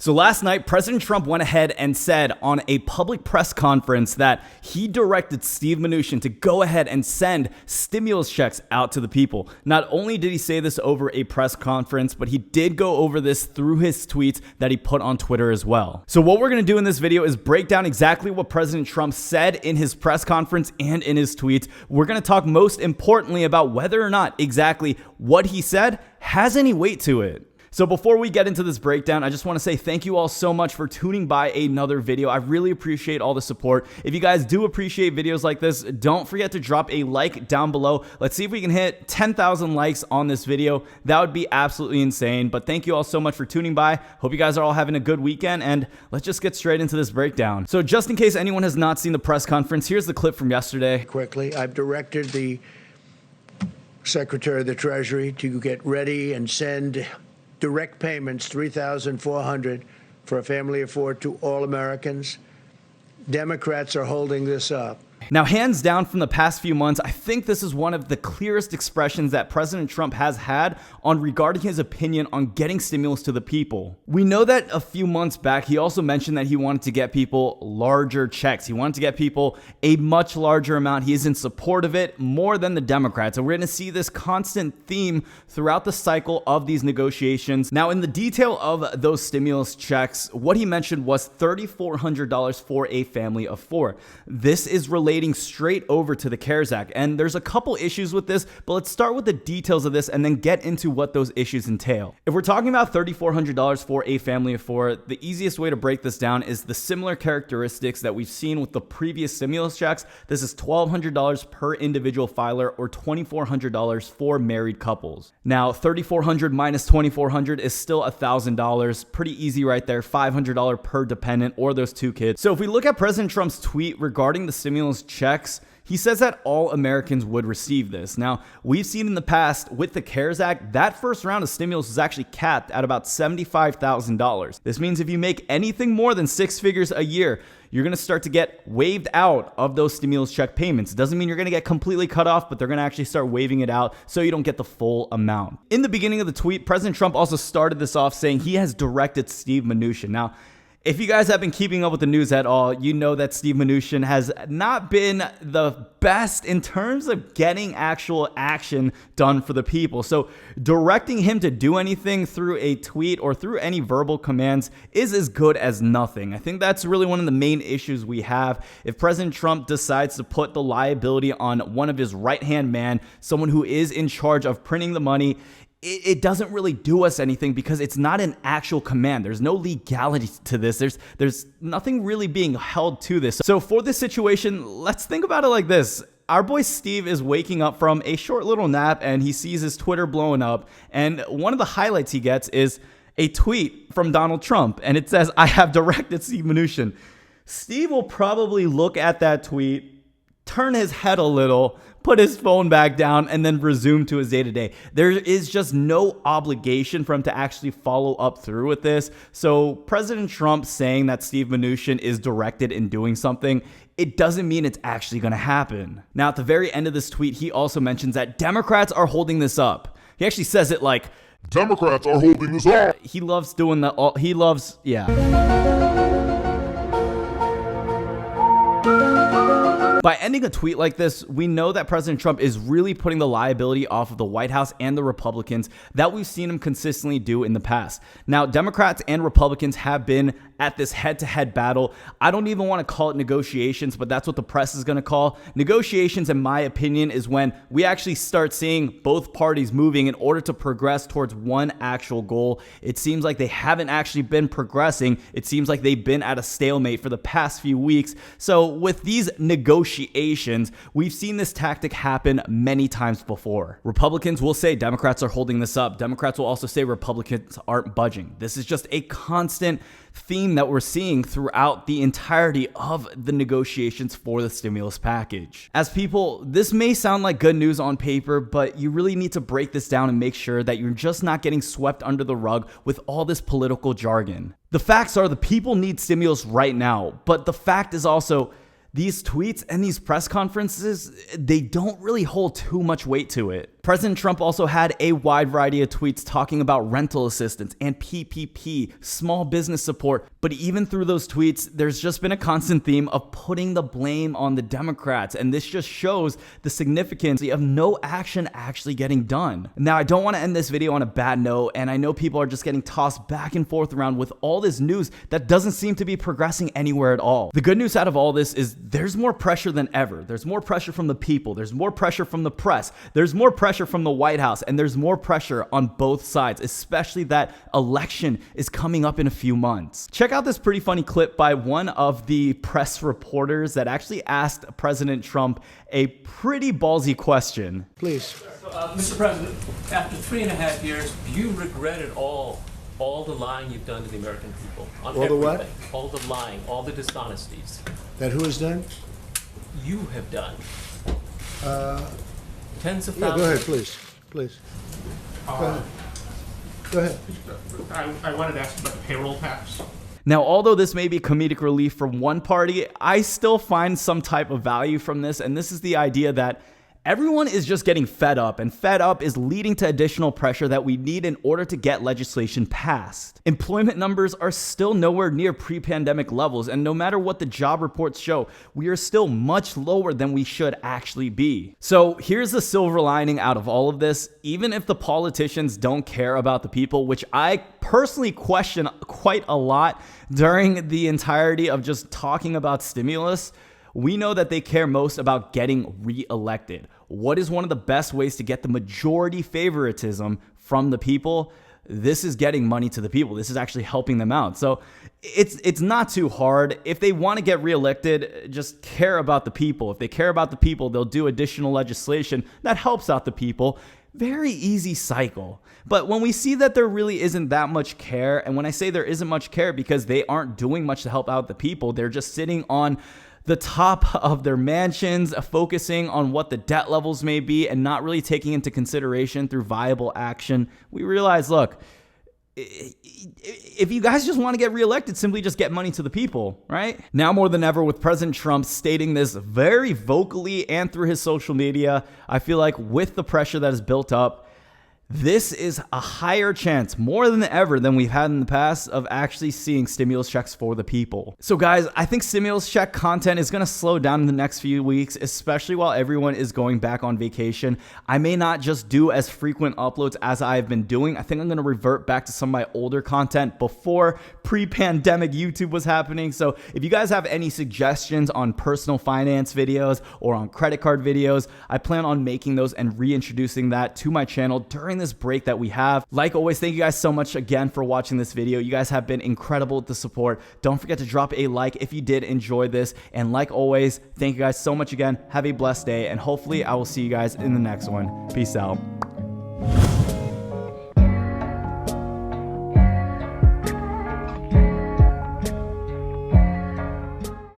So last night, President Trump went ahead and said on a public press conference that he directed Steven Mnuchin to go ahead and send stimulus checks out to the people. Not only did he say this over a press conference, but he did go over this through his tweets that he put on Twitter as well. So what we're going to do in this video is break down exactly what President Trump said in his press conference and in his tweets. We're going to talk most importantly about whether or not exactly what he said has any weight to it. So before we get into this breakdown, I just want to say thank you all so much for tuning by another video. I really appreciate all the support. If you guys do appreciate videos like this, don't forget to drop a like down below. Let's see if we can hit 10,000 likes on this video. That would be absolutely insane. But thank you all so much for tuning by. Hope you guys are all having a good weekend, and let's just get straight into this breakdown. So just in case anyone has not seen the press conference, here's the clip from yesterday. Quickly, I've directed the Secretary of the Treasury to get ready and send direct payments, $3,400 for a family of four to all Americans. Democrats are holding this up. Now, hands down from the past few months, I think this is one of the clearest expressions that President Trump has had on regarding his opinion on getting stimulus to the people. We know that a few months back, he also mentioned that he wanted to get people larger checks. He wanted to get people a much larger amount. He is in support of it more than the Democrats. And we're going to see this constant theme throughout the cycle of these negotiations. Now, in the detail of those stimulus checks, what he mentioned was $3,400 for a family of four. This is relating straight over to the CARES Act. And there's a couple issues with this, but let's start with the details of this and then get into what those issues entail. If we're talking about $3,400 for a family of four, the easiest way to break this down is the similar characteristics that we've seen with the previous stimulus checks. This is $1,200 per individual filer or $2,400 for married couples. Now, $3,400 minus $2,400 is still $1,000. Pretty easy right there. $500 per dependent or those two kids. So if we look at President Trump's tweet regarding the stimulus checks, he says that all Americans would receive this. Now, we've seen in the past with the CARES Act, that first round of stimulus was actually capped at about $75,000. This means if you make anything more than six figures a year, you're going to start to get waived out of those stimulus check payments. It doesn't mean you're going to get completely cut off, but they're going to actually start waiving it out so you don't get the full amount. In the beginning of the tweet, President Trump also started this off saying he has directed Steven Mnuchin. Now, if you guys have been keeping up with the news at all, you know that Steven Mnuchin has not been the best in terms of getting actual action done for the people. So directing him to do anything through a tweet or through any verbal commands is as good as nothing. I think that's really one of the main issues we have. If President Trump decides to put the liability on one of his right-hand man, someone who is in charge of printing the money, it doesn't really do us anything because it's not an actual command. There's no legality to this. There's nothing really being held to this. So for this situation, let's think about it like this. Our boy Steve is waking up from a short little nap and he sees his Twitter blowing up. And one of the highlights he gets is a tweet from Donald Trump. And it says, "I have directed Steven Mnuchin." Steve will probably look at that tweet, turn his head a little, put his phone back down, and then resume to his day-to-day. There is just no obligation for him to actually follow up through with this. So President Trump saying that Steven Mnuchin is directed in doing something, it doesn't mean it's actually going to happen. Now, at the very end of this tweet, he also mentions that Democrats are holding this up. He actually says it like, Democrats are holding this up. He loves doing that. He loves, yeah. By ending a tweet like this, we know that President Trump is really putting the liability off of the White House and the Republicans that we've seen him consistently do in the past. Now, Democrats and Republicans have been at this head-to-head battle. I don't even want to call it negotiations, but that's what the press is going to call. Negotiations, in my opinion, is when we actually start seeing both parties moving in order to progress towards one actual goal. It seems like they haven't actually been progressing. It seems like they've been at a stalemate for the past few weeks. So with these negotiations, we've seen this tactic happen many times before. Republicans will say Democrats are holding this up. Democrats will also say Republicans aren't budging. This is just a constant theme that we're seeing throughout the entirety of the negotiations for the stimulus package. As people, this may sound like good news on paper, but you really need to break this down and make sure that you're just not getting swept under the rug with all this political jargon. The facts are the people need stimulus right now, but the fact is also these tweets and these press conferences, they don't really hold too much weight to it. President Trump also had a wide variety of tweets talking about rental assistance and PPP, small business support. But even through those tweets, there's just been a constant theme of putting the blame on the Democrats. And this just shows the significance of no action actually getting done. Now, I don't want to end this video on a bad note, and I know people are just getting tossed back and forth around with all this news that doesn't seem to be progressing anywhere at all. The good news out of all this is there's more pressure than ever. There's more pressure from the people. There's more pressure from the press. There's more pressure from the White House, and there's more pressure on both sides, especially that election is coming up in a few months. Check out this pretty funny clip by one of the press reporters that actually asked President Trump a pretty ballsy question. Please. So, Mr. President, after 3.5 years, do you regret it all the lying you've done to the American people? On All the what? everything? All the lying, all the dishonesties. That who has done? You have done. Tens of Yeah, thousands. go ahead, please. Please. Go ahead. Go ahead. I wanted to ask about the payroll tax. Now, although this may be comedic relief from one party, I still find some type of value from this, and this is the idea that everyone is just getting fed up, and fed up is leading to additional pressure that we need in order to get legislation passed. Employment numbers are still nowhere near pre-pandemic levels, and no matter what the job reports show, we are still much lower than we should actually be. So here's the silver lining out of all of this. Even if the politicians don't care about the people, which I personally question quite a lot during the entirety of just talking about stimulus, we know that they care most about getting reelected. What is one of the best ways to get the majority favoritism from the people? This is getting money to the people. This is actually helping them out. So it's not too hard. If they want to get reelected, just care about the people. If they care about the people, they'll do additional legislation that helps out the people. Very easy cycle. But when we see that there really isn't that much care, and when I say there isn't much care because they aren't doing much to help out the people, they're just sitting on the top of their mansions, focusing on what the debt levels may be and not really taking into consideration through viable action, we realize, look, if you guys just want to get reelected, simply just get money to the people, right? Now more than ever, with President Trump stating this very vocally and through his social media, I feel like with the pressure that is built up, this is a higher chance, more than ever than we've had in the past, of actually seeing stimulus checks for the people. So guys, I think stimulus check content is going to slow down in the next few weeks, especially while everyone is going back on vacation. I may not just do as frequent uploads as I've been doing. I think I'm going to revert back to some of my older content before pre-pandemic YouTube was happening. So if you guys have any suggestions on personal finance videos or on credit card videos, I plan on making those and reintroducing that to my channel during this break that we have. Like always, thank you guys so much again for watching this video. You guys have been incredible with the support. Don't forget to drop a like if you did enjoy this. And like always, thank you guys so much again. Have a blessed day, and hopefully I will see you guys in the next one. Peace out.